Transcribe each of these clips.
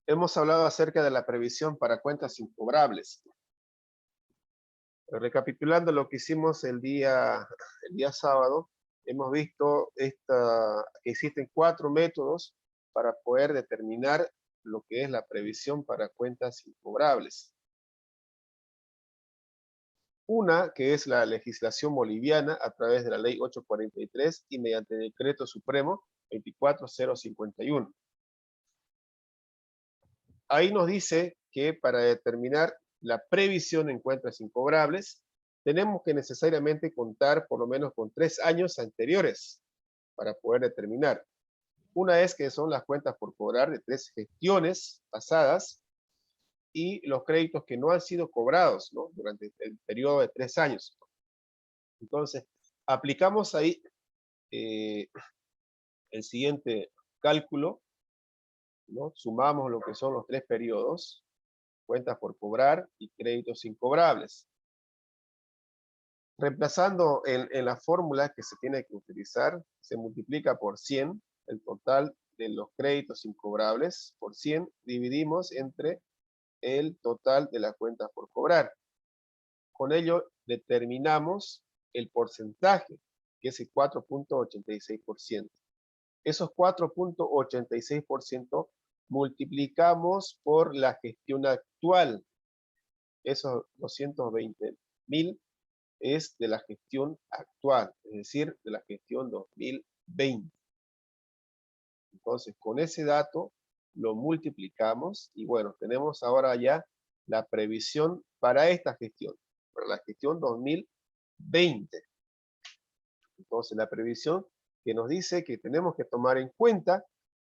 Hemos hablado acerca de la previsión para cuentas incobrables. Recapitulando lo que hicimos el día sábado, hemos visto que existen 4 métodos para poder determinar lo que es la previsión para cuentas incobrables. Una, que es la legislación boliviana a través de la ley 843 y mediante el decreto supremo 24051. Ahí nos dice que para determinar la previsión en cuentas incobrables, tenemos que necesariamente contar por lo menos con 3 años anteriores para poder determinar. Una es que son las cuentas por cobrar de 3 gestiones pasadas y los créditos que no han sido cobrados, ¿no?, durante el periodo de 3 años. Entonces, aplicamos ahí el siguiente cálculo, ¿no? Sumamos lo que son los 3 periodos, cuentas por cobrar y créditos incobrables. Reemplazando en la fórmula que se tiene que utilizar, se multiplica por 100 el total de los créditos incobrables, por 100 dividimos entre el total de las cuentas por cobrar. Con ello determinamos el porcentaje, que es el 4.86%. Esos 4.86% multiplicamos por la gestión actual. Esos 220.000 es de la gestión actual, es decir, de la gestión 2020. Entonces, con ese dato lo multiplicamos y bueno, tenemos ahora ya la previsión para esta gestión, para la gestión 2020. Entonces, la previsión que nos dice que tenemos que tomar en cuenta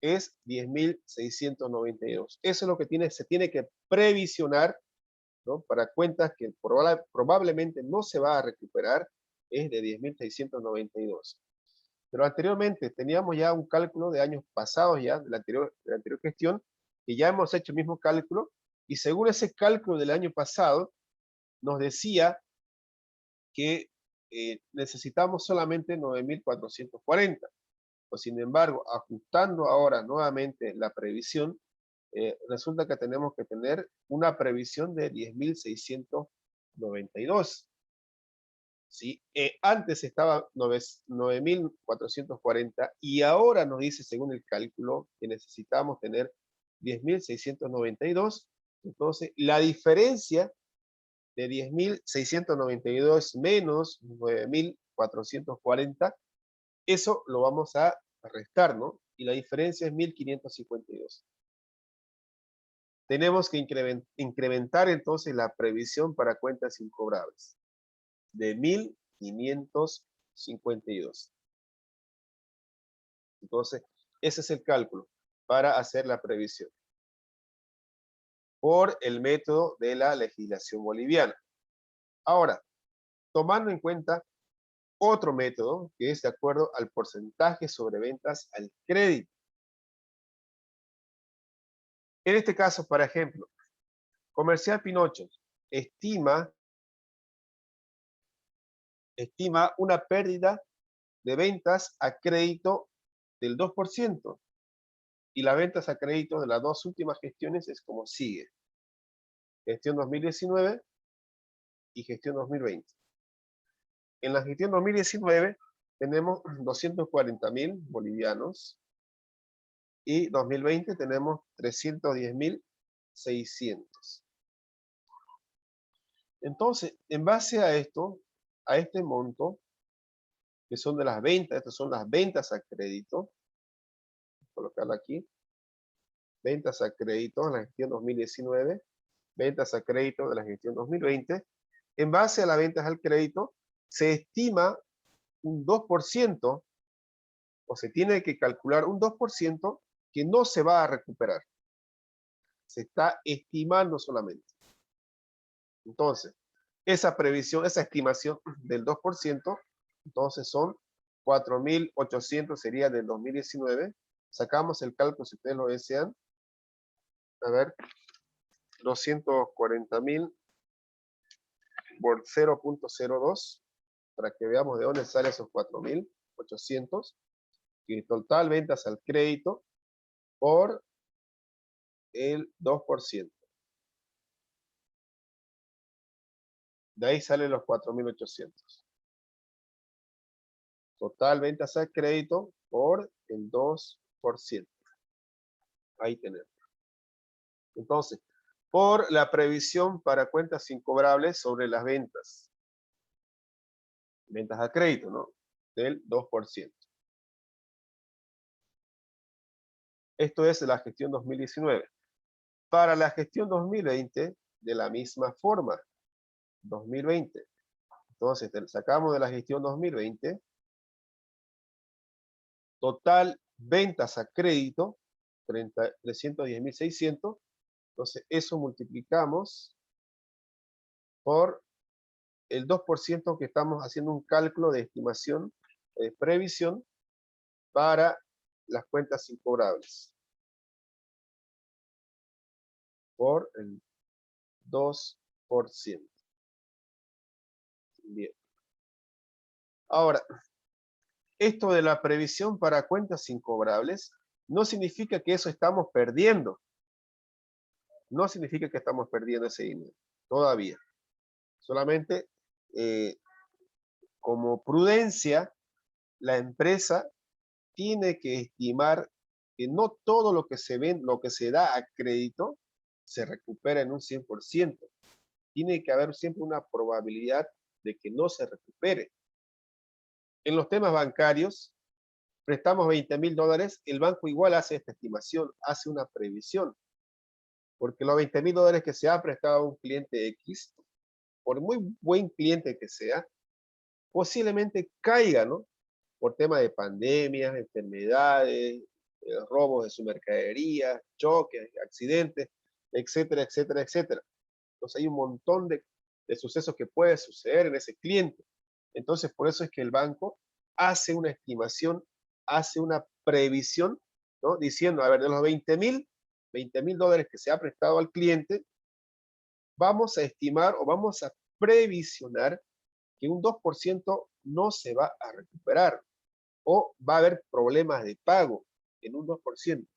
es 10.692. Eso es lo que se tiene que previsionar, ¿no?, para cuentas que probablemente no se va a recuperar, es de 10.692. Pero anteriormente teníamos ya un cálculo de años pasados ya, de la anterior gestión, que ya hemos hecho el mismo cálculo, y según ese cálculo del año pasado, nos decía que necesitamos solamente 9.440. Pues, sin embargo, ajustando ahora nuevamente la previsión, resulta que tenemos que tener una previsión de 10.692. ¿Sí? Antes estaba 9.440 y ahora nos dice, según el cálculo, que necesitamos tener 10.692. Entonces, la diferencia de 10.692 menos 9.440, eso lo vamos a restar, ¿no? Y la diferencia es 1.552. Tenemos que incrementar entonces la previsión para cuentas incobrables de 1.552. Entonces, ese es el cálculo para hacer la previsión por el método de la legislación boliviana. Ahora, tomando en cuenta otro método que es de acuerdo al porcentaje sobre ventas al crédito. En este caso, por ejemplo, Comercial Pinocho estima una pérdida de ventas a crédito del 2%, y las ventas a crédito de las dos últimas gestiones es como sigue: gestión 2019 y gestión 2020. En la gestión 2019 tenemos 240.000 bolivianos y 2020 tenemos 310.600. Entonces, en base a esto, a este monto, que son de las ventas, estas son las ventas a crédito, voy a colocarla aquí, ventas a crédito en la gestión 2019, ventas a crédito de la gestión 2020, en base a las ventas al crédito, se estima un 2%, o se tiene que calcular un 2% que no se va a recuperar. Se está estimando solamente. Entonces, esa previsión, esa estimación del 2%, entonces son 4.800, sería del 2019. Sacamos el cálculo si ustedes lo desean. A ver, 240.000 por 0.02, para que veamos de dónde salen esos 4.800. Y total ventas al crédito por el 2%. De ahí salen los 4.800. Total ventas a crédito por el 2%. Ahí tenemos. Entonces, por la previsión para cuentas incobrables sobre las ventas. Ventas a crédito, ¿no? Del 2%. Esto es la gestión 2019. Para la gestión 2020, de la misma forma. 2020. Entonces, sacamos de la gestión 2020. Total ventas a crédito, 310.600. Entonces, eso multiplicamos por el 2% que estamos haciendo un cálculo de estimación, de previsión para las cuentas incobrables. Por el 2%. Bien. Ahora, esto de la previsión para cuentas incobrables no significa que eso estamos perdiendo. No significa que estamos perdiendo ese dinero todavía. Solamente como prudencia, la empresa tiene que estimar que no todo lo que se vende, lo que se da a crédito, se recupera en un 100%. Tiene que haber siempre una probabilidad de que no se recupere. En los temas bancarios, prestamos $20.000, el banco igual hace esta estimación, hace una previsión. Porque los $20.000 que se ha prestado a un cliente X, por muy buen cliente que sea, posiblemente caiga, ¿no? Por tema de pandemias, enfermedades, robos de su mercadería, choques, accidentes, etcétera, etcétera, etcétera. Entonces hay un montón de sucesos que puede suceder en ese cliente. Entonces, por eso es que el banco hace una estimación, hace una previsión, ¿no? Diciendo, a ver, de los $20.000 que se ha prestado al cliente, vamos a estimar o vamos a previsionar que un 2% no se va a recuperar o va a haber problemas de pago en un 2%.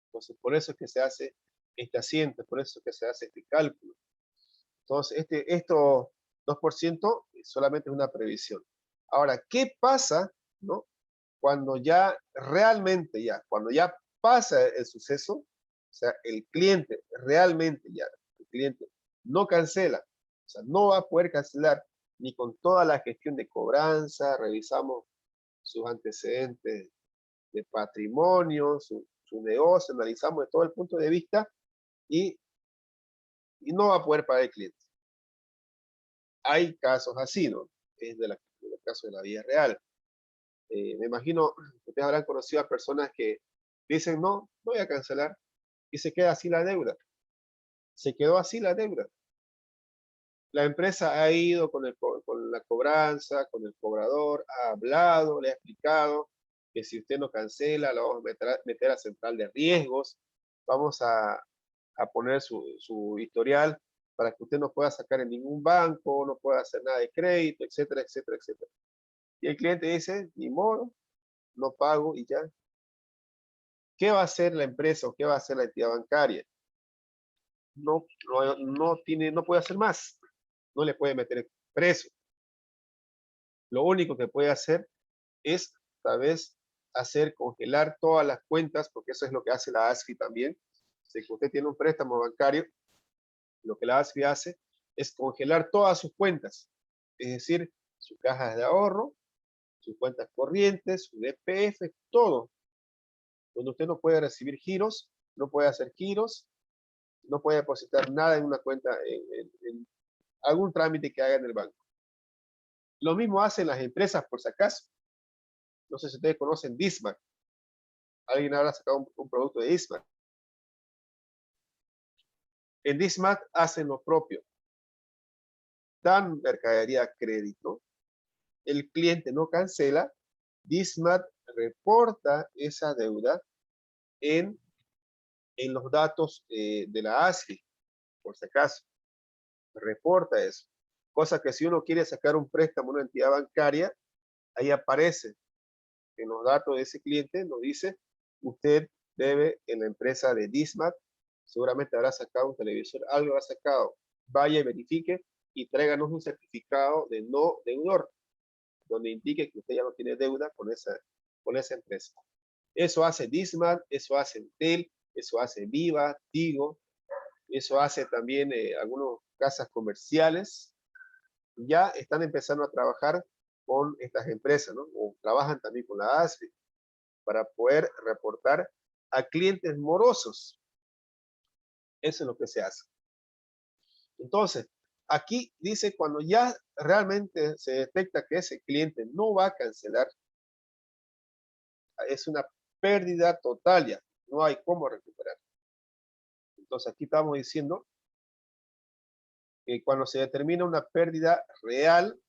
Entonces, por eso es que se hace este asiento, por eso es que se hace este cálculo. Entonces, esto 2% solamente es una previsión. Ahora, ¿qué pasa, no? Cuando ya realmente cuando ya pasa el suceso, o sea, el cliente realmente el cliente no cancela, o sea, no va a poder cancelar ni con toda la gestión de cobranza, revisamos sus antecedentes de patrimonio, su negocio, analizamos de todo el punto de vista y no va a poder pagar el cliente. Hay casos así, ¿no? Es del caso de la vida real. Me imagino que ustedes habrán conocido a personas que dicen, no voy a cancelar, y se queda así la deuda. Se quedó así la deuda. La empresa ha ido con la cobranza, con el cobrador, ha hablado, le ha explicado que si usted no cancela, lo vamos a meter a central de riesgos, vamos a poner su historial para que usted no pueda sacar en ningún banco, no pueda hacer nada de crédito, etcétera, etcétera, etcétera. Y el cliente dice, ni modo, no pago y ya. ¿Qué va a hacer la empresa o qué va a hacer la entidad bancaria? No puede hacer más. No le puede meter preso. Lo único que puede hacer es, tal vez, hacer congelar todas las cuentas, porque eso es lo que hace la ASFI también. Si usted tiene un préstamo bancario, lo que la ASFI hace es congelar todas sus cuentas, es decir, sus cajas de ahorro, sus cuentas corrientes, su DPF, todo. Donde usted no puede recibir giros, no puede hacer giros, no puede depositar nada en una cuenta, en algún trámite que haga en el banco. Lo mismo hacen las empresas, por si acaso. No sé si ustedes conocen Dismac. Alguien habrá sacado un producto de Dismac. En Dismac hacen lo propio. Dan mercadería a crédito. El cliente no cancela. Dismac reporta esa deuda en los datos de la ASFI, por si acaso. Reporta eso. Cosa que si uno quiere sacar un préstamo a una entidad bancaria, ahí aparece en los datos de ese cliente, nos dice, usted debe en la empresa de Dismat, seguramente habrá sacado un televisor, algo habrá sacado, vaya y verifique y tráiganos un certificado de no deudor, donde indique que usted ya no tiene deuda con esa empresa. Eso hace Dismat, eso hace Entel, eso hace Viva, Tigo, eso hace también algunas casas comerciales. Ya están empezando a trabajar con estas empresas, ¿no? O trabajan también con la ASFI para poder reportar a clientes morosos. Eso es lo que se hace. Entonces, aquí dice cuando ya realmente se detecta que ese cliente no va a cancelar, es una pérdida total ya, no hay cómo recuperar. Entonces aquí estamos diciendo que cuando se determina una pérdida real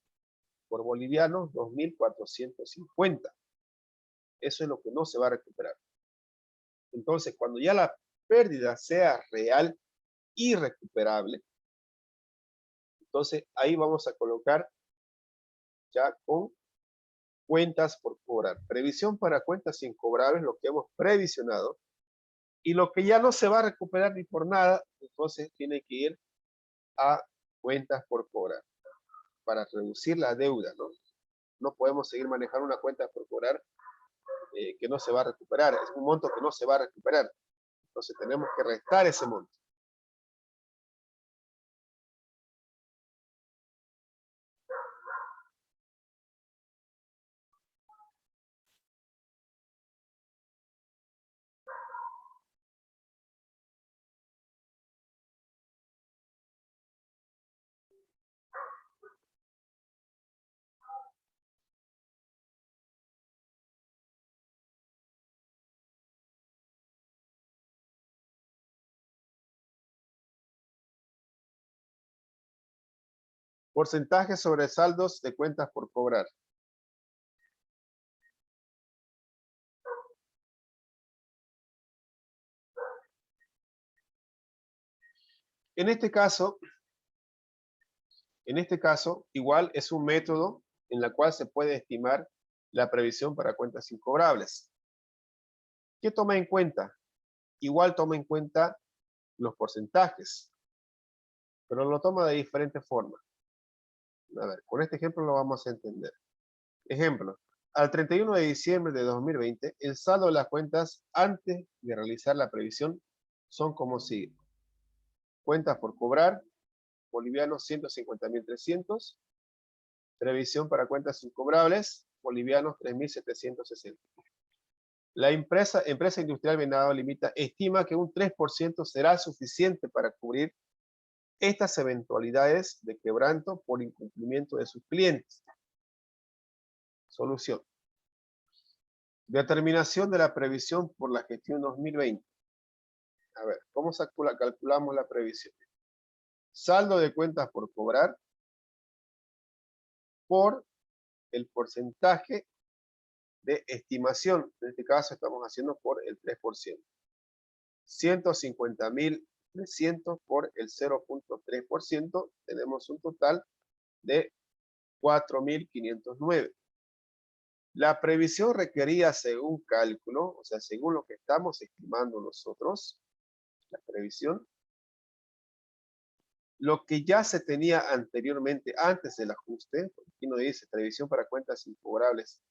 por bolivianos, 2.450. Eso es lo que no se va a recuperar. Entonces, cuando ya la pérdida sea real y recuperable, entonces ahí vamos a colocar ya con cuentas por cobrar. Previsión para cuentas incobrables, lo que hemos previsionado, y lo que ya no se va a recuperar ni por nada, entonces tiene que ir a cuentas por cobrar para reducir la deuda, ¿no? No podemos seguir manejando una cuenta por cobrar que no se va a recuperar, es un monto que no se va a recuperar. Entonces tenemos que restar ese monto. Porcentaje sobre saldos de cuentas por cobrar. En este caso, igual es un método en la cual se puede estimar la previsión para cuentas incobrables. ¿Qué toma en cuenta? Igual toma en cuenta los porcentajes, pero lo toma de diferente forma. A ver, con este ejemplo lo vamos a entender. Ejemplo, al 31 de diciembre de 2020, el saldo de las cuentas antes de realizar la previsión son como sigue. Cuentas por cobrar, bolivianos 150.300. Previsión para cuentas incobrables, bolivianos 3.760. La empresa industrial Venado Limita estima que un 3% será suficiente para cubrir estas eventualidades de quebranto por incumplimiento de sus clientes. Solución. Determinación de la previsión por la gestión 2020. A ver, ¿cómo calculamos la previsión? Saldo de cuentas por cobrar por el porcentaje de estimación. En este caso estamos haciendo por el 3%. 150.300 por el 0.3%. Tenemos un total de 4.509. La previsión requería según cálculo, o sea, según lo que estamos estimando nosotros, la previsión, lo que ya se tenía anteriormente, antes del ajuste, aquí nos dice previsión para cuentas incobrables,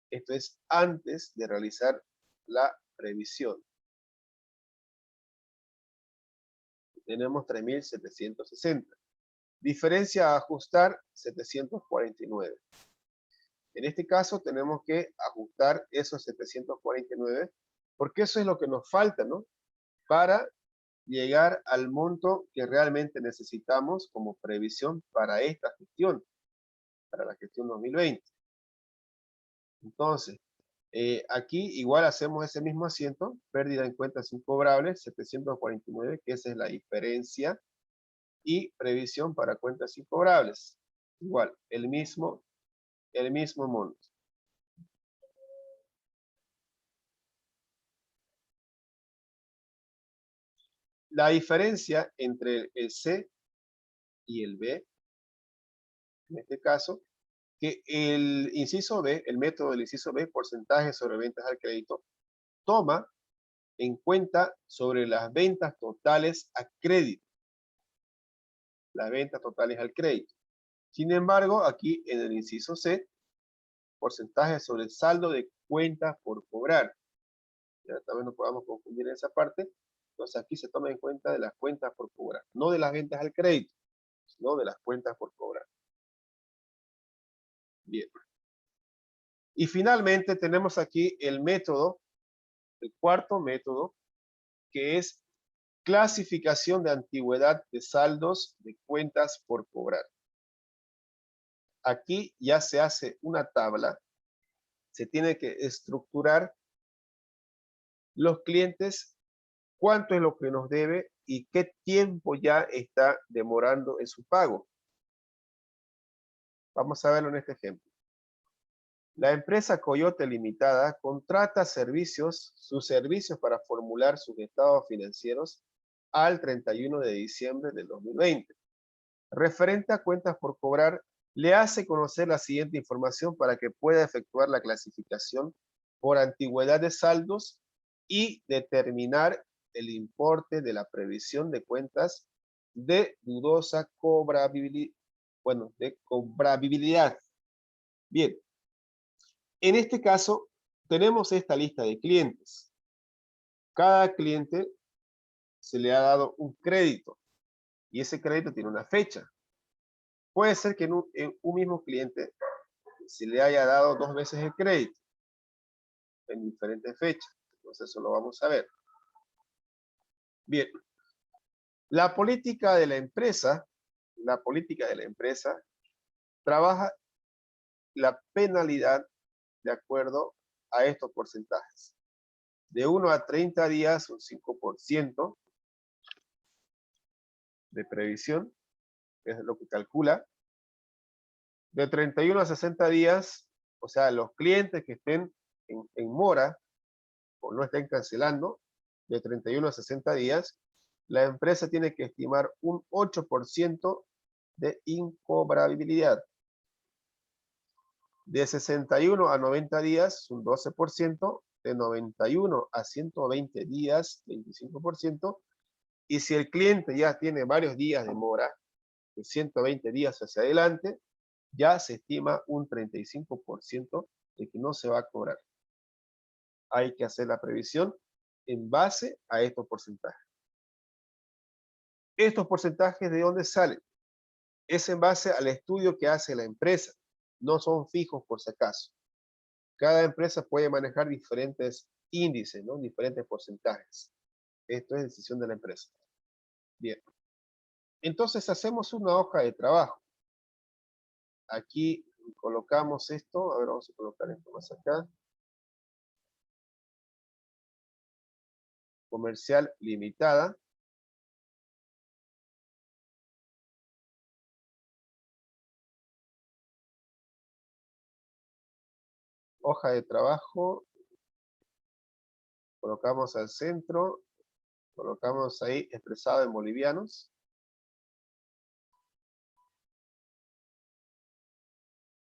esto es antes de realizar la previsión. Tenemos 3.760. Diferencia a ajustar, 749. En este caso tenemos que ajustar esos 749, porque eso es lo que nos falta, ¿no? Para llegar al monto que realmente necesitamos como previsión para esta gestión, para la gestión 2020. Entonces, aquí igual hacemos ese mismo asiento, pérdida en cuentas incobrables, 749, que esa es la diferencia, y previsión para cuentas incobrables. Igual, el mismo monto. La diferencia entre el C y el B, en este caso, que el inciso B, el método del inciso B, porcentaje sobre ventas al crédito, toma en cuenta sobre las ventas totales a crédito. Las ventas totales al crédito. Sin embargo, aquí en el inciso C, porcentaje sobre el saldo de cuentas por cobrar. Ya también no podamos confundir esa parte. Entonces aquí se toma en cuenta de las cuentas por cobrar, no de las ventas al crédito, sino de las cuentas por cobrar. Bien. Y finalmente tenemos aquí el método, el cuarto método, que es clasificación de antigüedad de saldos de cuentas por cobrar. Aquí ya se hace una tabla, se tiene que estructurar los clientes, cuánto es lo que nos debe y qué tiempo ya está demorando en su pago. Vamos a verlo en este ejemplo. La empresa Coyote Limitada contrata sus servicios para formular sus estados financieros al 31 de diciembre del 2020. Referente a cuentas por cobrar, le hace conocer la siguiente información para que pueda efectuar la clasificación por antigüedad de saldos y determinar el importe de la previsión de cuentas de dudosa cobrabilidad. Bien, en este caso tenemos esta lista de clientes. Cada cliente se le ha dado un crédito y ese crédito tiene una fecha. Puede ser que en un mismo cliente se le haya dado 2 veces el crédito en diferentes fechas. Entonces eso lo vamos a ver. Bien, la política de la empresa trabaja la penalidad de acuerdo a estos porcentajes. De 1 a 30 días, un 5% de previsión, es lo que calcula. De 31 a 60 días, o sea, los clientes que estén en mora o no estén cancelando, de 31 a 60 días, la empresa tiene que estimar un 8% de incobrabilidad. De 61 a 90 días, un 12%, de 91 a 120 días, 25%, y si el cliente ya tiene varios días de mora, de 120 días hacia adelante, ya se estima un 35% de que no se va a cobrar. Hay que hacer la previsión en base a estos porcentajes. ¿Estos porcentajes de dónde salen? Es en base al estudio que hace la empresa. No son fijos por si acaso. Cada empresa puede manejar diferentes índices, ¿no? Diferentes porcentajes. Esto es decisión de la empresa. Bien. Entonces hacemos una hoja de trabajo. Aquí colocamos esto. A ver, vamos a colocar esto más acá. Comercial limitada. Hoja de trabajo. Colocamos al centro. Colocamos ahí expresado en bolivianos.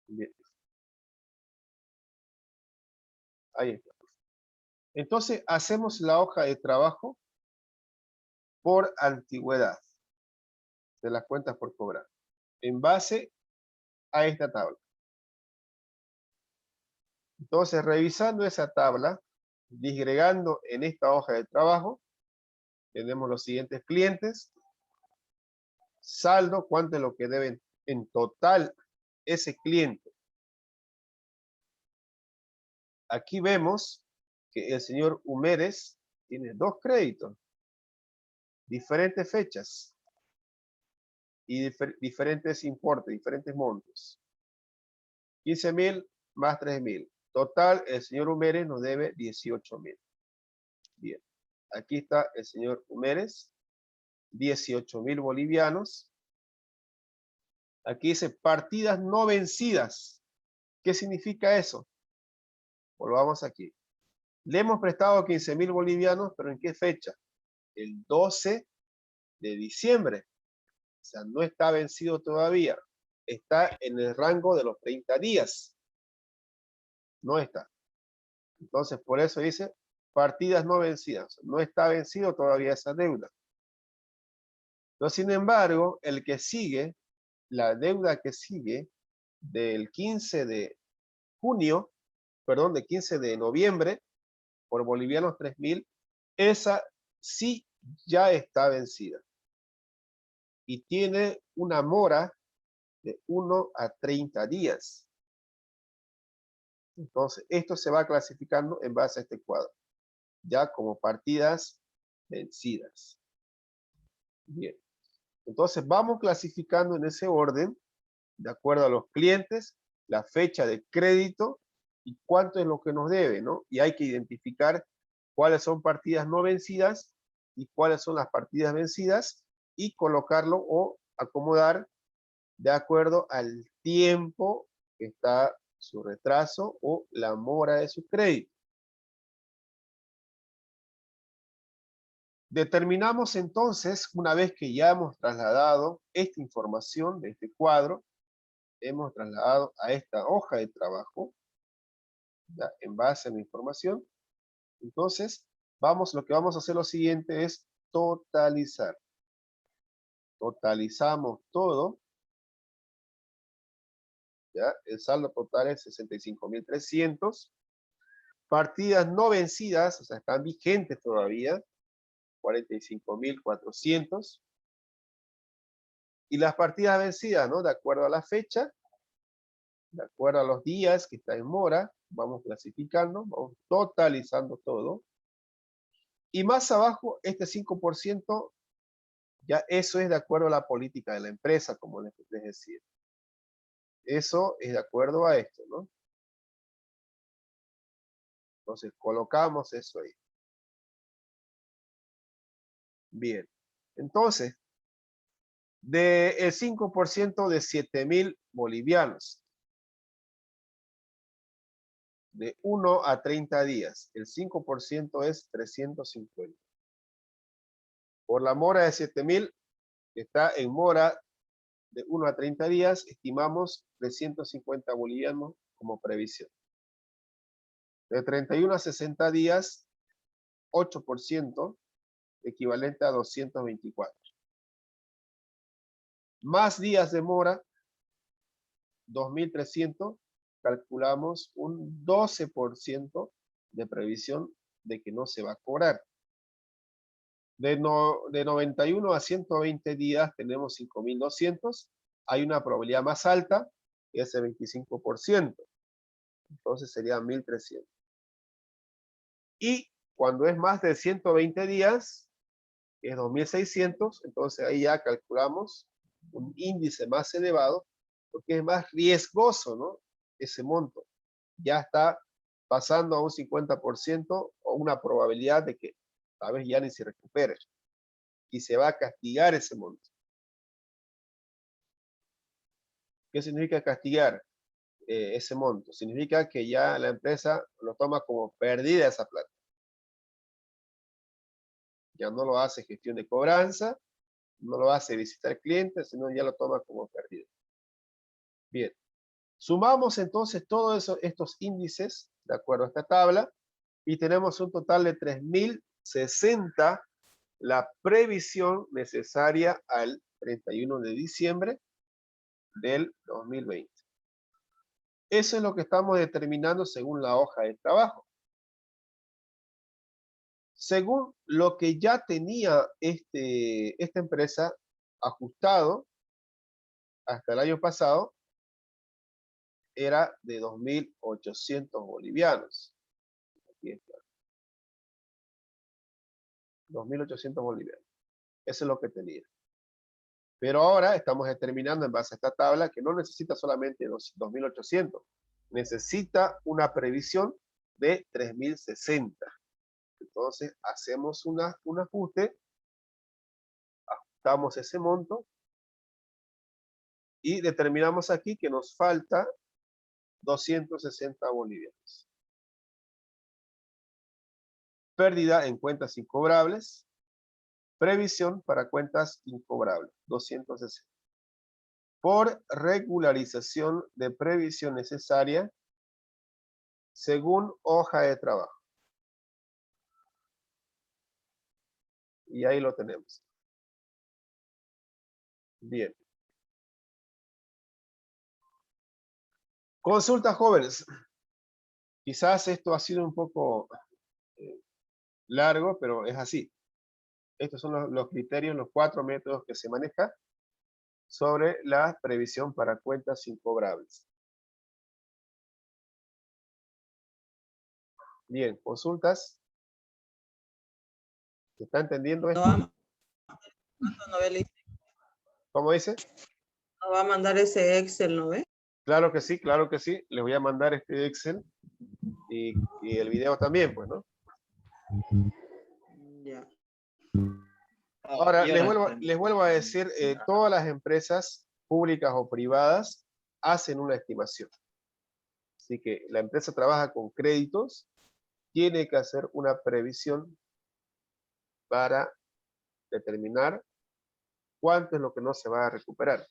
Bien. Ahí está. Entonces hacemos la hoja de trabajo por antigüedad de las cuentas por cobrar, en base a esta tabla. Entonces, revisando esa tabla, disgregando en esta hoja de trabajo, tenemos los siguientes clientes, saldo, cuánto es lo que deben en total ese cliente. Aquí vemos que el señor Humérez tiene 2 créditos, diferentes fechas y diferentes importes, diferentes montos. 15.000 más 3.000. Total, el señor Humérez nos debe 18.000. Bien, aquí está el señor Humérez, 18.000 bolivianos. Aquí dice partidas no vencidas. ¿Qué significa eso? Volvamos aquí. Le hemos prestado 15.000 bolivianos, pero ¿en qué fecha? El 12 de diciembre. O sea, no está vencido todavía. Está en el rango de los 30 días. No está. Entonces, por eso dice partidas no vencidas. No está vencido todavía esa deuda. Pero sin embargo, el que sigue, la deuda que sigue del 15 de junio, perdón, del 15 de noviembre, por bolivianos 3.000, esa sí ya está vencida. Y tiene una mora de 1 a 30 días. Entonces, esto se va clasificando en base a este cuadro, ya como partidas vencidas. Bien. Entonces, vamos clasificando en ese orden, de acuerdo a los clientes, la fecha de crédito y cuánto es lo que nos debe, ¿no? Y hay que identificar cuáles son partidas no vencidas y cuáles son las partidas vencidas y colocarlo o acomodar de acuerdo al tiempo que está su retraso o la mora de su crédito. Determinamos entonces, una vez que ya hemos trasladado esta información de este cuadro, hemos trasladado a esta hoja de trabajo, ya, en base a la información, entonces lo que vamos a hacer lo siguiente es totalizar. Totalizamos todo, ya, el saldo total es 65.300. Partidas no vencidas, o sea, están vigentes todavía, 45.400. Y las partidas vencidas, ¿no? De acuerdo a la fecha, de acuerdo a los días que está en mora, vamos clasificando, vamos totalizando todo. Y más abajo, este 5%, ya eso es de acuerdo a la política de la empresa, como les decía. Eso es de acuerdo a esto, ¿no? Entonces, colocamos eso ahí. Bien. Entonces, del 5% de 7.000 bolivianos, de 1 a 30 días, el 5% es 350. Por la mora de 7.000, que está en mora de 1 a 30 días, estimamos 350 bolivianos como previsión. De 31 a 60 días, 8%, equivalente a 224. Más días de mora, 2.300, calculamos un 12% de previsión de que no se va a cobrar. De 91 a 120 días tenemos 5.200. Hay una probabilidad más alta, que es el 25%. Entonces serían 1.300. Y cuando es más de 120 días, que es 2.600, entonces ahí ya calculamos un índice más elevado, porque es más riesgoso, ¿no? Ese monto. Ya está pasando a un 50% o una probabilidad de que tal vez ya ni se recupere. Y se va a castigar ese monto. ¿Qué significa castigar ese monto? Significa que ya la empresa lo toma como perdida esa plata. Ya no lo hace gestión de cobranza, no lo hace visitar clientes, sino ya lo toma como perdido. Bien, sumamos entonces todos estos índices, de acuerdo a esta tabla, y tenemos un total de 3.060, la previsión necesaria al 31 de diciembre del 2020. Eso es lo que estamos determinando según la hoja de trabajo. Según lo que ya tenía esta empresa ajustado hasta el año pasado, era de 2.800 bolivianos. Aquí está. 2.800 bolivianos. Eso es lo que tenía. Pero ahora estamos determinando en base a esta tabla que no necesita solamente 2.800. Necesita una previsión de 3.060. Entonces hacemos un ajuste, ajustamos ese monto y determinamos aquí que nos falta 260 bolivianos. Pérdida en cuentas incobrables, previsión para cuentas incobrables, 260. Por regularización de previsión necesaria según hoja de trabajo. Y ahí lo tenemos. Bien. Consulta, jóvenes. Quizás esto ha sido un poco largo, pero es así. Estos son los criterios, los 4 métodos que se manejan sobre la previsión para cuentas incobrables. Bien, consultas. ¿Se está entendiendo esto? ¿No ve? ¿Cómo dice? ¿No va a mandar ese Excel, no ve? Claro que sí, claro que sí. Les voy a mandar este Excel y el video también, pues, ¿no? Ya. Ahora, les vuelvo a decir, todas las empresas públicas o privadas hacen una estimación. Así que la empresa trabaja con créditos, tiene que hacer una previsión para determinar cuánto es lo que no se va a recuperar.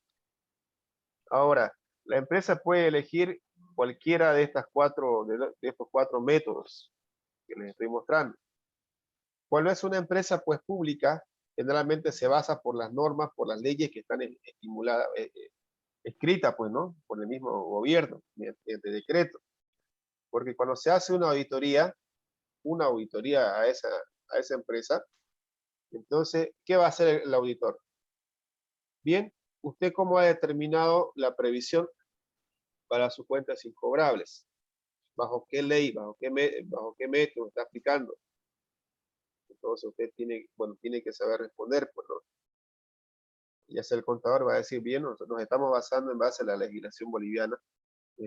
Ahora, la empresa puede elegir cualquiera de estos 4 métodos que les estoy mostrando. Cuando es una empresa pues pública, generalmente se basa por las normas, por las leyes que están escritas, pues, ¿no? Por el mismo gobierno, mediante decreto. Porque cuando se hace una auditoría a esa empresa, entonces, ¿qué va a hacer el auditor? Bien, ¿usted cómo ha determinado la previsión para sus cuentas incobrables? ¿Bajo qué ley, bajo qué método está aplicando? Entonces usted tiene que saber responder, pues, ¿no? Ya sea el contador va a decir, bien, nosotros nos estamos basando en base a la legislación boliviana,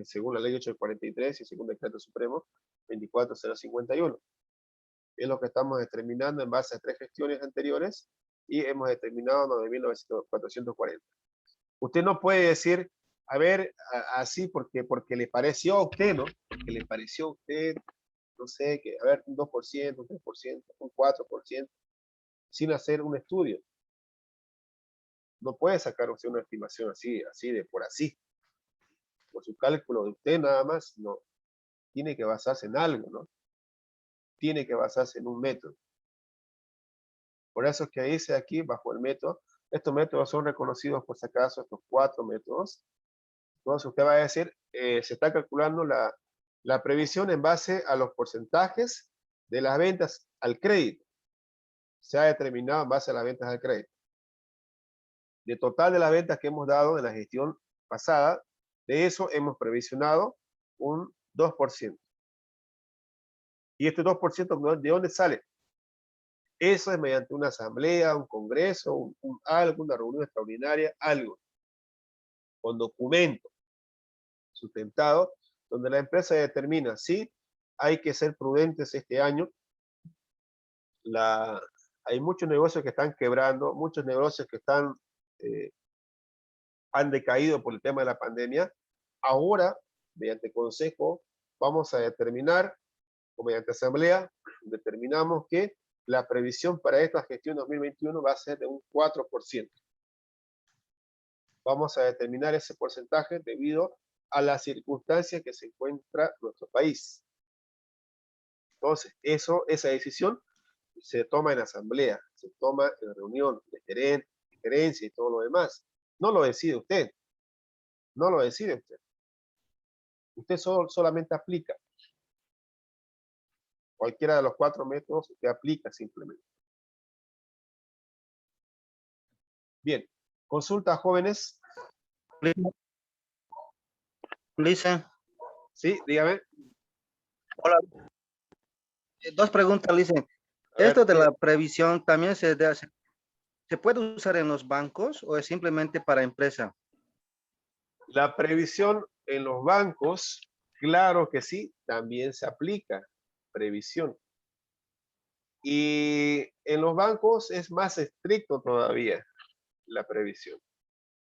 según la ley 843 y según el decreto supremo 24051. Es lo que estamos determinando en base a 3 gestiones anteriores y hemos determinado 9.440. Usted no puede decir, a ver, así porque le pareció a usted, ¿no? Porque le pareció a usted, no sé, que, a ver, un 2%, un 3%, un 4%, sin hacer un estudio. No puede sacar usted una estimación así de por así. Por su cálculo de usted nada más, no. Tiene que basarse en algo, ¿no? Tiene que basarse en un método. Por eso es que dice aquí, bajo el método, estos métodos son reconocidos por si acaso, estos 4 métodos. Entonces usted va a decir, se está calculando la previsión en base a los porcentajes de las ventas al crédito. Se ha determinado en base a las ventas al crédito. De total de las ventas que hemos dado en la gestión pasada, de eso hemos previsionado un 2%. ¿Y este 2% de dónde sale? Eso es mediante una asamblea, un congreso, algo, una reunión extraordinaria, algo, con documento sustentado, donde la empresa determina si hay que ser prudentes este año. Hay muchos negocios que están quebrando, muchos negocios que han decaído por el tema de la pandemia. Ahora, mediante consejo, vamos a determinar, o mediante asamblea, determinamos que la previsión para esta gestión 2021 va a ser de un 4%. Vamos a determinar ese porcentaje debido a las circunstancias que se encuentra nuestro país. Entonces, esa decisión se toma en asamblea, se toma en reunión de gerencia y todo lo demás. No lo decide usted. No lo decide usted. Usted solamente aplica. Cualquiera de los 4 métodos usted aplica simplemente. Bien. Consulta, jóvenes. Lisa. Sí, dígame. Hola. 2 preguntas, Lisa. Esto de la previsión también se puede usar en los bancos o es simplemente para empresa? La previsión en los bancos, claro que sí, también se aplica previsión. Y en los bancos es más estricto todavía la previsión,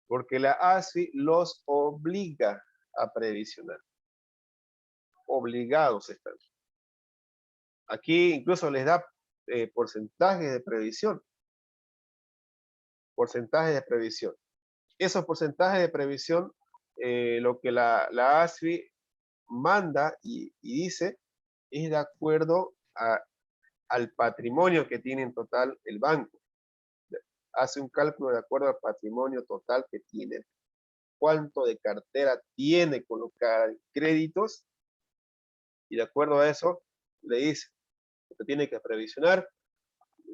porque la ASFI los obliga a previsionar. Obligados están. Aquí incluso les da porcentajes de previsión. Porcentajes de previsión. Esos porcentajes de previsión, lo que la ASFI manda y dice, es de acuerdo al patrimonio que tiene en total el banco. hace un cálculo de acuerdo al patrimonio total que tiene, cuánto de cartera tiene colocada en créditos, y de acuerdo a eso le dice, usted tiene que previsionar,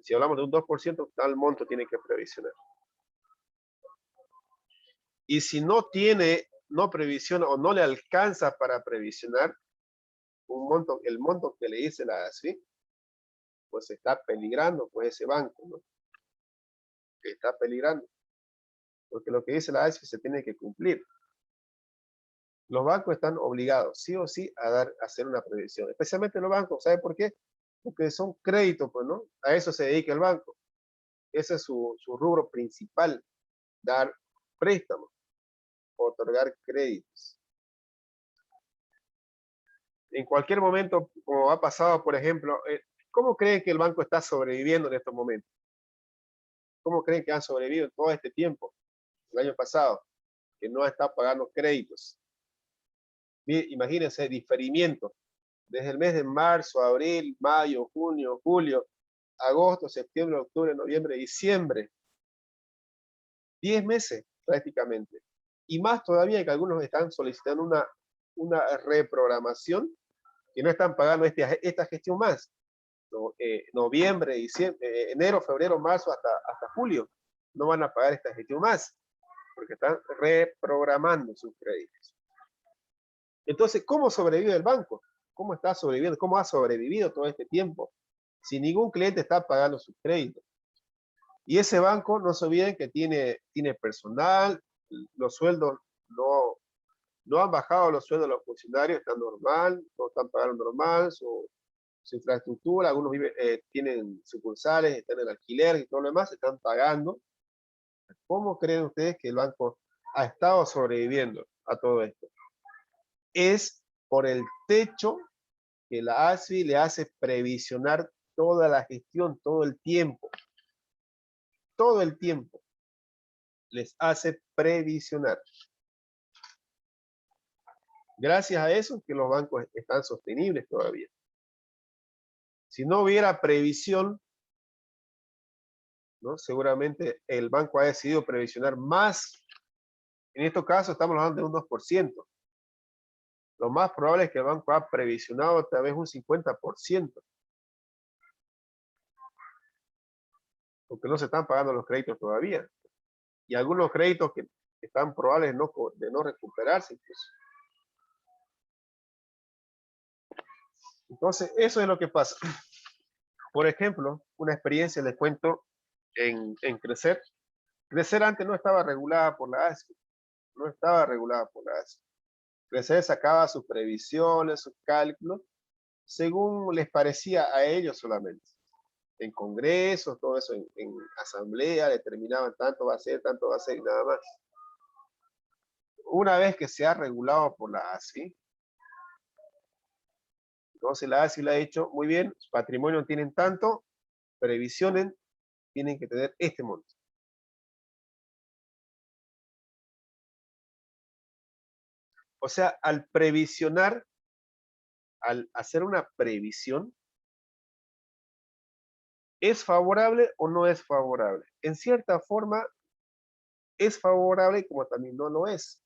si hablamos de un 2%, tal monto tiene que previsionar. Y si no tiene, no previsiona o no le alcanza para previsionar un monto, el monto que le dice la ASFI, pues está peligrando, pues ese banco, ¿no? Está peligrando. Porque lo que dice la ASFI se tiene que cumplir. Los bancos están obligados, sí o sí, a hacer una previsión. Especialmente los bancos, ¿sabe por qué? Porque son créditos, pues, ¿no? A eso se dedica el banco. Ese es su rubro principal, dar préstamos, otorgar créditos. En cualquier momento, como ha pasado, por ejemplo, ¿cómo creen que el banco está sobreviviendo en estos momentos? ¿Cómo creen que han sobrevivido todo este tiempo, el año pasado, que no está pagando créditos? Imagínense, diferimiento. Desde el mes de marzo, abril, mayo, junio, julio, agosto, septiembre, octubre, noviembre, diciembre. 10 meses prácticamente. Y más todavía que algunos están solicitando una reprogramación que no están pagando esta gestión más. Noviembre, diciembre, enero, febrero, marzo, hasta julio. No van a pagar esta gestión más porque están reprogramando sus créditos. Entonces, ¿cómo sobrevive el banco? ¿Cómo está sobreviviendo? ¿Cómo ha sobrevivido todo este tiempo? Si ningún cliente está pagando sus créditos. Y ese banco, no se olviden que tiene personal, los sueldos no han bajado, los sueldos de los funcionarios están normal, no están pagando normal, su infraestructura, algunos tienen sucursales, están en alquiler y todo lo demás, están pagando. ¿Cómo creen ustedes que el banco ha estado sobreviviendo a todo esto? Es por el techo que la ASFI le hace previsionar toda la gestión, todo el tiempo les hace previsionar. Gracias a eso es que los bancos están sostenibles todavía. Si no hubiera previsión, ¿no? Seguramente el banco ha decidido previsionar más. En estos casos estamos hablando de un 2%. Lo más probable es que el banco ha previsionado tal vez un 50%. Porque no se están pagando los créditos todavía. Y algunos créditos que están probables de no recuperarse incluso. Entonces, eso es lo que pasa. Por ejemplo, una experiencia les cuento en Crecer. Crecer antes no estaba regulada por la ASFI. No estaba regulada por la ASFI. Crecer sacaba sus previsiones, sus cálculos, según les parecía a ellos solamente. En congresos, todo eso, en asamblea, determinaban tanto va a ser y nada más. Una vez que se ha regulado por la ASFI, entonces la ASFI le ha dicho, muy bien, su patrimonio tienen tanto, previsionen, tienen que tener este monto. O sea, al previsionar, al hacer una previsión, ¿es favorable o no es favorable? En cierta forma, es favorable como también no lo es.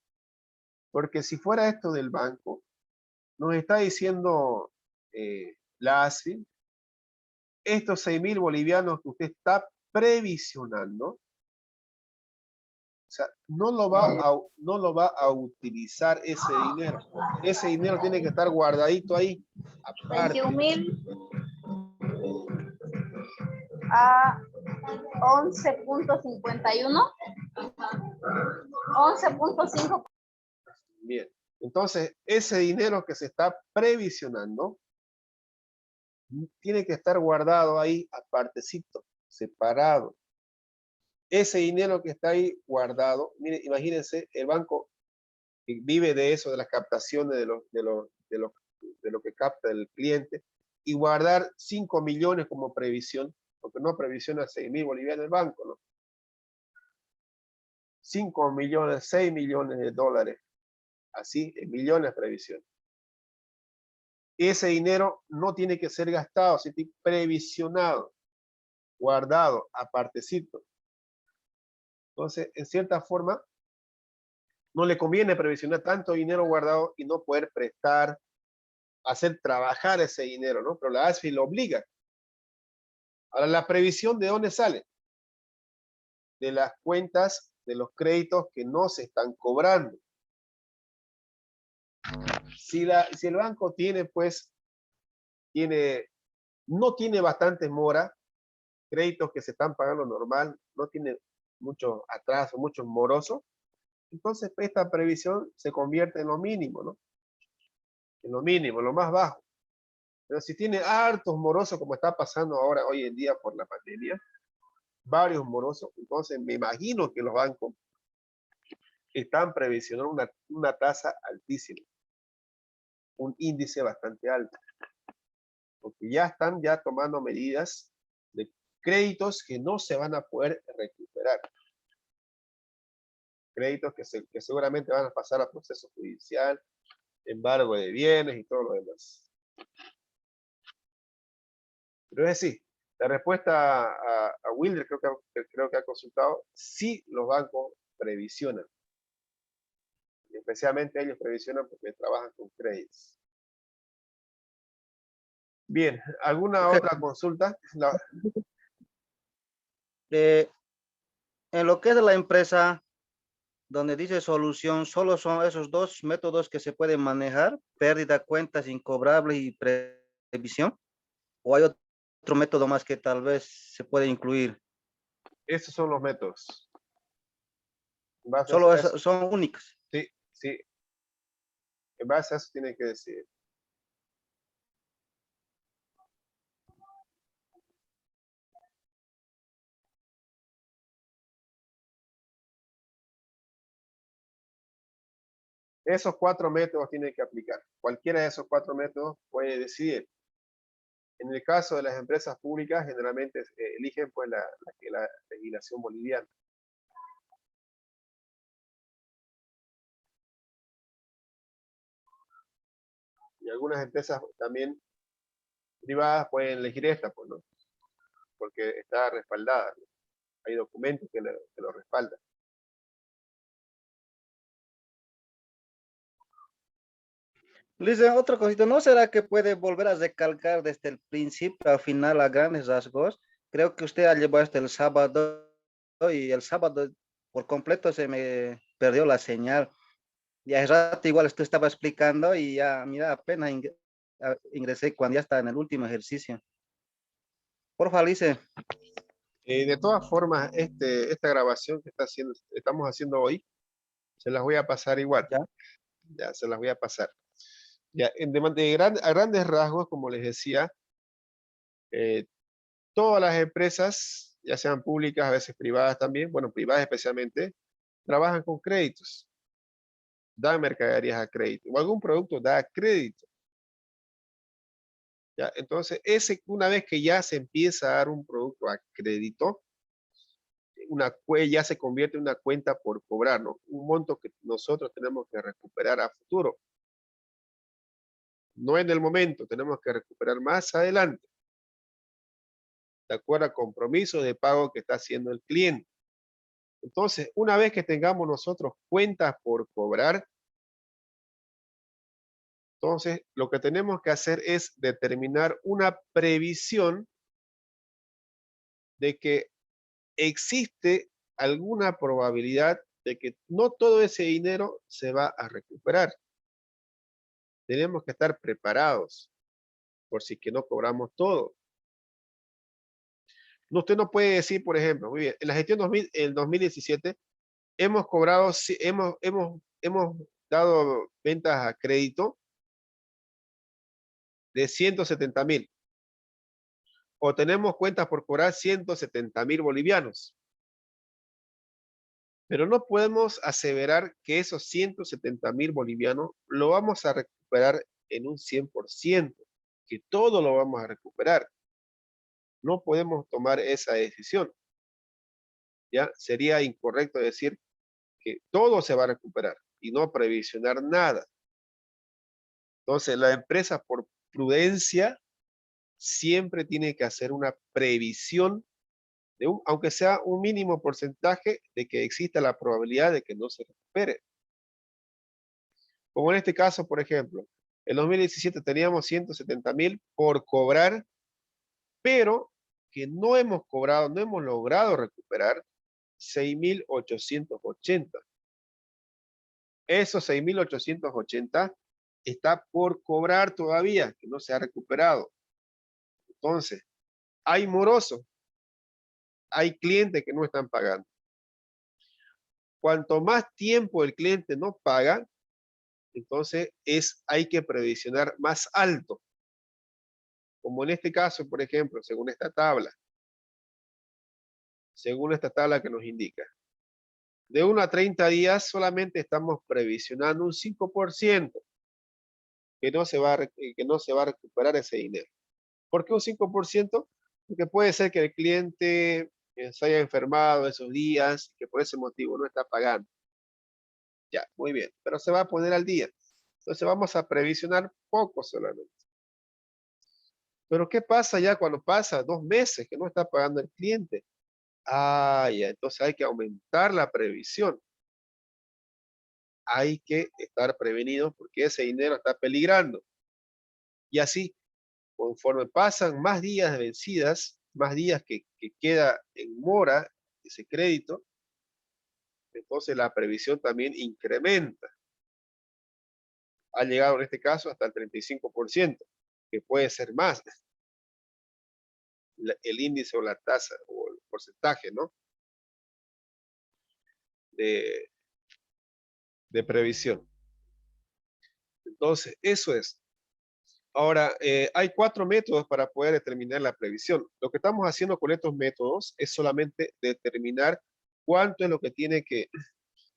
Porque si fuera esto del banco, nos está diciendo la ASFI, estos 6.000 bolivianos que usted está previsionando, o sea, no lo va a utilizar ese dinero. Ese dinero tiene que estar guardadito ahí, aparte. 21.000 a 11.51. 11.5. Bien, entonces ese dinero que se está previsionando tiene que estar guardado ahí apartecito, separado. Ese dinero que está ahí guardado, mire, imagínense, el banco que vive de eso, de las captaciones de lo que capta el cliente, y guardar 5 millones como previsión, porque no previsiona 6.000 bolivianos el banco, ¿no? 5 millones, 6 millones de dólares, así, en millones de previsión. Ese dinero no tiene que ser gastado, sino previsionado, guardado, apartecito. Entonces, en cierta forma, no le conviene previsionar tanto dinero guardado y no poder prestar, hacer trabajar ese dinero, ¿no? Pero la ASFI lo obliga. Ahora, la previsión, ¿de dónde sale? De las cuentas de los créditos que no se están cobrando. Si el banco tiene, pues, no tiene bastantes moras, créditos que se están pagando normal, no tiene mucho atraso, mucho moroso, entonces esta previsión se convierte en lo mínimo, ¿no? En lo mínimo, en lo más bajo. Pero si tiene hartos morosos, como está pasando ahora, hoy en día por la pandemia, varios morosos, entonces me imagino que los bancos están previsionando una tasa altísima, un índice bastante alto, porque ya están tomando medidas de créditos que no se van a poder recuperar. Créditos que seguramente van a pasar a proceso judicial, embargo de bienes y todo lo demás. Pero es así, la respuesta a Wilder, creo que ha consultado, sí los bancos previsionan. Y especialmente ellos previsionan porque trabajan con créditos. Bien, ¿alguna Ok. otra consulta? En lo que es de la empresa, donde dice solución, solo son esos dos métodos que se pueden manejar: pérdida, cuentas incobrables y previsión. ¿O hay otro método más que tal vez se puede incluir? Estos son los métodos. En base Solo a eso, son únicas. sí, sí. En base a eso tiene que decir. Esos 4 métodos tienen que aplicar. Cualquiera de esos 4 métodos puede decidir. En el caso de las empresas públicas, generalmente eligen pues la legislación boliviana. Y algunas empresas también privadas pueden elegir esta, pues, ¿no? Porque está respaldada, ¿no? Hay documentos que lo respaldan. Lice, otra cosita, ¿no será que puede volver a recalcar desde el principio al final a grandes rasgos? Creo que usted ha llevado hasta el sábado y el sábado por completo se me perdió la señal. Y hace rato igual usted estaba explicando y ya, mira, apenas ingresé cuando ya está en el último ejercicio. Porfa, Lice. De todas formas, esta grabación que estamos haciendo hoy, se las voy a pasar igual. Ya. Ya, se las voy a pasar. Ya, a grandes rasgos, como les decía, todas las empresas, ya sean públicas, a veces privadas también, bueno, privadas especialmente, trabajan con créditos, dan mercaderías a crédito, o algún producto da crédito. ¿Ya? Entonces, una vez que ya se empieza a dar un producto a crédito, ya se convierte en una cuenta por cobrar, ¿no? Un monto que nosotros tenemos que recuperar a futuro. No en el momento, tenemos que recuperar más adelante, de acuerdo al compromiso de pago que está haciendo el cliente. Entonces, una vez que tengamos nosotros cuentas por cobrar, entonces lo que tenemos que hacer es determinar una previsión de que existe alguna probabilidad de que no todo ese dinero se va a recuperar. Tenemos que estar preparados por si que no cobramos todo. Usted no puede decir, por ejemplo, muy bien, en la gestión 2017 hemos cobrado, hemos dado ventas a crédito de 170.000 o tenemos cuentas por cobrar 170.000 bolivianos. Pero no podemos aseverar que esos 170.000 bolivianos lo vamos a recuperar en un 100%, que todo lo vamos a recuperar. No podemos tomar esa decisión. ¿Ya? Sería incorrecto decir que todo se va a recuperar y no previsionar nada. Entonces, la empresa por prudencia siempre tiene que hacer una previsión aunque sea un mínimo porcentaje de que exista la probabilidad de que no se recupere. Como en este caso, por ejemplo, en 2017 teníamos 170.000 por cobrar, pero que no hemos cobrado, no hemos logrado recuperar 6.880. Esos 6.880 está por cobrar todavía, que no se ha recuperado. Entonces, hay morosos, hay clientes que no están pagando. Cuanto más tiempo el cliente no paga, entonces hay que previsionar más alto. Como en este caso, por ejemplo, según esta tabla que nos indica, de 1 a 30 días solamente estamos previsionando un 5% que no se va a recuperar ese dinero. ¿Por qué un 5%? Porque puede ser que el cliente se haya enfermado esos días, que por ese motivo no está pagando. Ya, muy bien, pero se va a poner al día. Entonces vamos a previsionar poco solamente. Pero ¿qué pasa ya cuando pasa 2 meses que no está pagando el cliente? Ah, ya, entonces hay que aumentar la previsión. Hay que estar prevenidos porque ese dinero está peligrando. Y así, conforme pasan más días de vencidas, más días que queda en mora ese crédito, entonces la previsión también incrementa. Ha llegado en este caso hasta el 35%, que puede ser más. El índice o la tasa o el porcentaje, ¿no? De previsión. Entonces, eso es. Ahora, hay 4 métodos para poder determinar la previsión. Lo que estamos haciendo con estos métodos es solamente determinar cuánto es lo que tiene que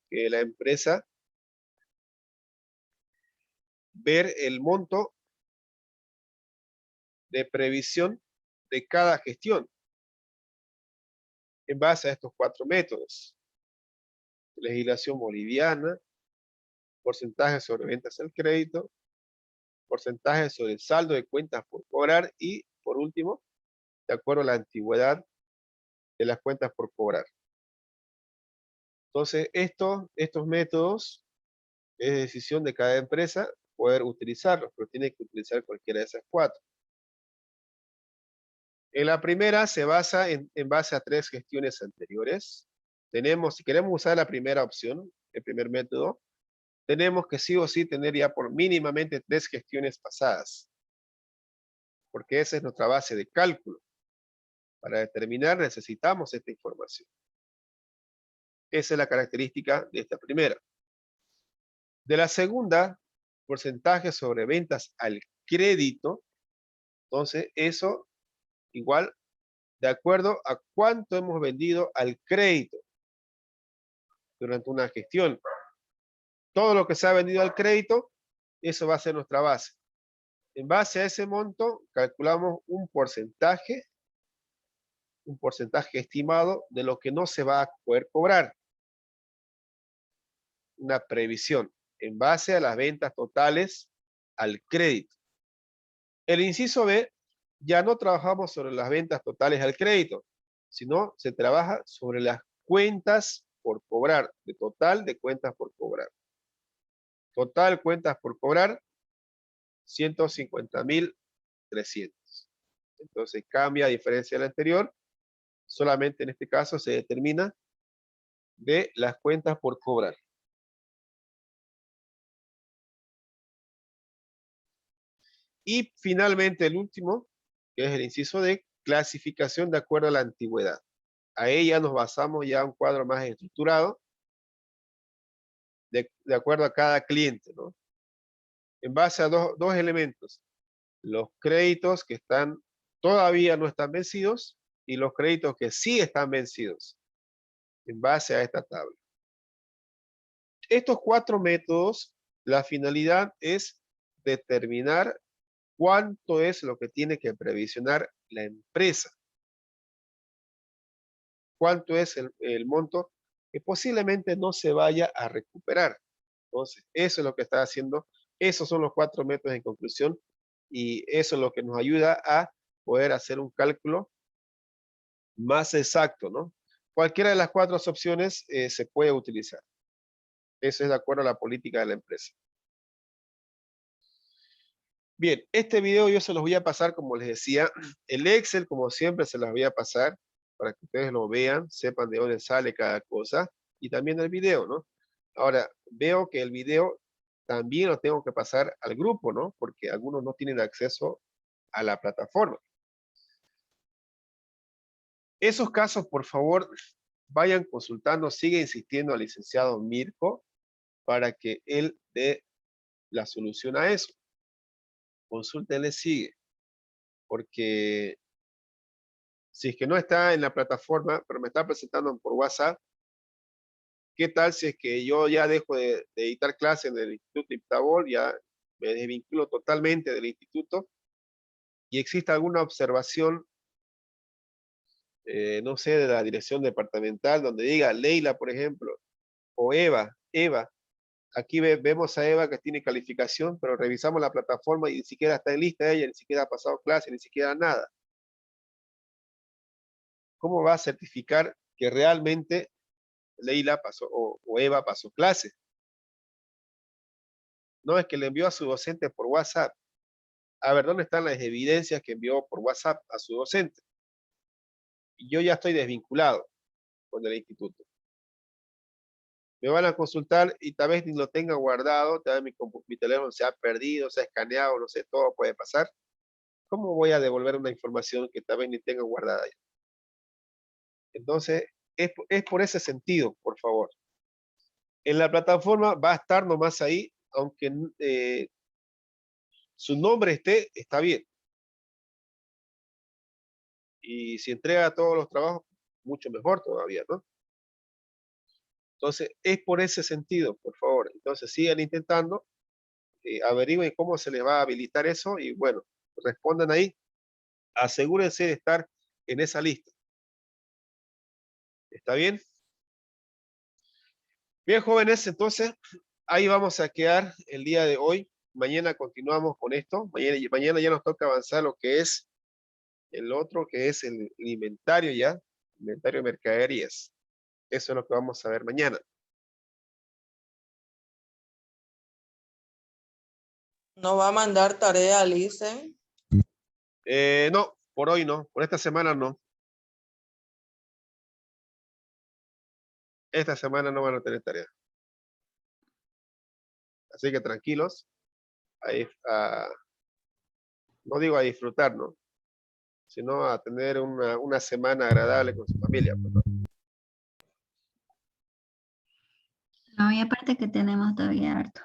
la empresa ver el monto de previsión de cada gestión en base a estos 4 métodos. Legislación boliviana, porcentaje sobre ventas al crédito, porcentaje sobre el saldo de cuentas por cobrar y, por último, de acuerdo a la antigüedad de las cuentas por cobrar. Entonces, estos métodos es decisión de cada empresa poder utilizarlos, pero tiene que utilizar cualquiera de esas 4. En la primera se basa en base a 3 gestiones anteriores. Si queremos usar la primera opción, el primer método, tenemos que sí o sí tener ya por mínimamente 3 gestiones pasadas, porque esa es nuestra base de cálculo. Para determinar necesitamos esta información. Esa es la característica de esta primera. De la segunda, porcentaje sobre ventas al crédito. Entonces, eso igual de acuerdo a cuánto hemos vendido al crédito durante una gestión. Todo lo que se ha vendido al crédito, eso va a ser nuestra base. En base a ese monto, calculamos un porcentaje estimado de lo que no se va a poder cobrar. Una previsión en base a las ventas totales al crédito. El inciso B, ya no trabajamos sobre las ventas totales al crédito, sino se trabaja sobre las cuentas por cobrar, de total de cuentas por cobrar. Total cuentas por cobrar, 150.300. Entonces cambia a diferencia del anterior, solamente en este caso se determina de las cuentas por cobrar. Y finalmente el último, que es el inciso D, clasificación de acuerdo a la antigüedad. A ella nos basamos ya un cuadro más estructurado de acuerdo a cada cliente, ¿no? En base a dos elementos, los créditos que todavía no están vencidos y los créditos que sí están vencidos, en base a esta tabla. Estos 4 métodos, la finalidad es determinar cuánto es lo que tiene que previsionar la empresa. Cuánto es el monto que posiblemente no se vaya a recuperar. Entonces, eso es lo que está haciendo. Esos son los 4 métodos en conclusión y eso es lo que nos ayuda a poder hacer un cálculo más exacto, ¿no? Cualquiera de las 4 opciones se puede utilizar. Eso es de acuerdo a la política de la empresa. Bien, este video yo se los voy a pasar, como les decía, el Excel, como siempre, se las voy a pasar para que ustedes lo vean, sepan de dónde sale cada cosa, y también el video, ¿no? Ahora, veo que el video también lo tengo que pasar al grupo, ¿no? Porque algunos no tienen acceso a la plataforma. Esos casos, por favor, vayan consultando, sigue insistiendo al licenciado Mirko para que él dé la solución a eso. Consúltenle, sigue, porque si es que no está en la plataforma, pero me está presentando por WhatsApp, ¿qué tal si es que yo ya dejo de editar clases en el Instituto Iptabol, ya me desvinculo totalmente del instituto y existe alguna observación, no sé, de la dirección departamental, donde diga Leila, por ejemplo, o Eva, aquí vemos a Eva que tiene calificación, pero revisamos la plataforma y ni siquiera está en lista ella, ni siquiera ha pasado clase, ni siquiera nada. ¿Cómo va a certificar que realmente Leila pasó o Eva pasó clase? No, es que le envió a su docente por WhatsApp. A ver, ¿dónde están las evidencias que envió por WhatsApp a su docente? Y yo ya estoy desvinculado con el instituto. Me van a consultar y tal vez ni lo tenga guardado, tal vez mi teléfono se ha perdido, se ha escaneado, no sé, todo puede pasar. ¿Cómo voy a devolver una información que tal vez ni tenga guardada ya? Entonces, es por ese sentido, por favor. En la plataforma va a estar nomás ahí, aunque su nombre está bien. Y si entrega todos los trabajos, mucho mejor todavía, ¿no? Entonces, es por ese sentido, por favor. Entonces, sigan intentando, averigüen cómo se les va a habilitar eso y bueno, respondan ahí. Asegúrense de estar en esa lista. ¿Está bien? Bien, jóvenes, entonces, ahí vamos a quedar el día de hoy. Mañana continuamos con esto. Mañana ya nos toca avanzar lo que es el otro, que es el inventario ya, inventario de mercaderías. Eso es lo que vamos a ver mañana. ¿No va a mandar tarea, Licen? No, por hoy no, por esta semana no. Esta semana no van a tener tarea. Así que tranquilos. No digo a disfrutar, ¿no? Sino a tener una semana agradable con su familia. Pues, ¿no? No, y aparte que tenemos todavía harto.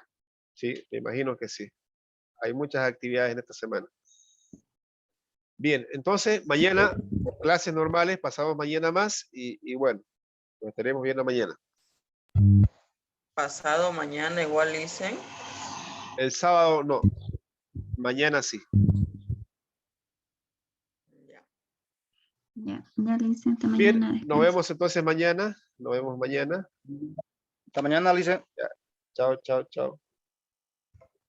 Sí, me imagino que sí. Hay muchas actividades en esta semana. Bien, entonces mañana clases normales, pasamos mañana más y bueno, nos estaremos viendo mañana. Pasado mañana igual, Licen. El sábado no, mañana sí. Ya. Ya le hice hasta Bien, mañana. nos Descansa. vemos entonces mañana. Nos vemos mañana. Hasta mañana, Alice. Chao, chao, chao.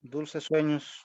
Dulces sueños.